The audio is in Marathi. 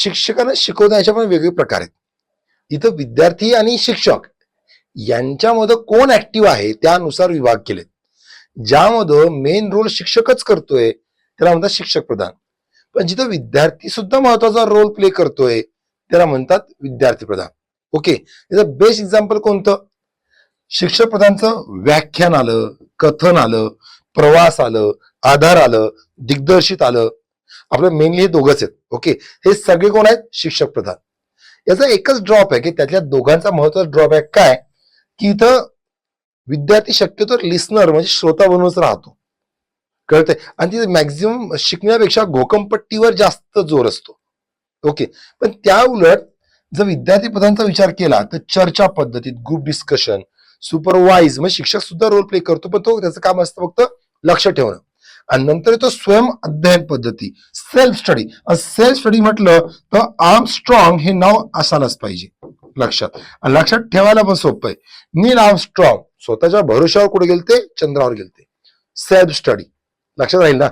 शिक्षकांना शिकवण्याच्या पण वेगवेगळे प्रकार आहेत. इथं विद्यार्थी आणि शिक्षक यांच्यामध्ये कोण ऍक्टिव्ह आहे त्यानुसार विभाग केलेत. ज्यामध्ये मेन रोल शिक्षकच करतोय त्याला म्हणतात शिक्षक प्रधान. पण जिथं विद्यार्थी सुद्धा महत्वाचा रोल प्ले करतोय त्याला म्हणतात विद्यार्थी प्रधान. ओके, याचं बेस्ट एक्झाम्पल कोणतं? शिक्षक प्रधानचं व्याख्यान आलं, कथन आलं, प्रवास आलं, आधार आलं, दिग्दर्शित आलं. आपलं मेनली हे दोघंच आहेत. ओके, हे सगळे कोण आहेत? शिक्षक प्रधान. याचा एकच ड्रॉप आहे की त्यातल्या दोघांचा महत्वाचा ड्रॉबॅक काय की इथं विद्यार्थी शक्यतो लिस्नर म्हणजे श्रोता बनवूनच राहतो, कळतंय, आणि तिथे मॅक्झिमम शिकण्यापेक्षा घोकंपट्टीवर जास्त जोर असतो. ओके, पण त्या उलट जर विद्यार्थी प्रधानचा विचार केला तर चर्चा पद्धतीत ग्रुप डिस्कशन, सुपरवाइज म्हणजे शिक्षक सुद्धा रोल प्ले करतो, पण तो त्याचं काम असतं फक्त लक्ष ठेवणं. आणि नंतर येतो स्वयं अध्ययन पद्धती, सेल्फ स्टडी. सेल्फ स्टडी म्हटलं तर आर्मस्ट्रॉंग हे नाव असायलाच पाहिजे लक्षात. आणि लक्षात ठेवायला पण सोपं आहे. नील आर्मस्ट्रॉंग स्वतःच्या भरोशावर कुठे गेलते? चंद्रावर गेलते. सेल्फ स्टडी लक्षात राहील ना.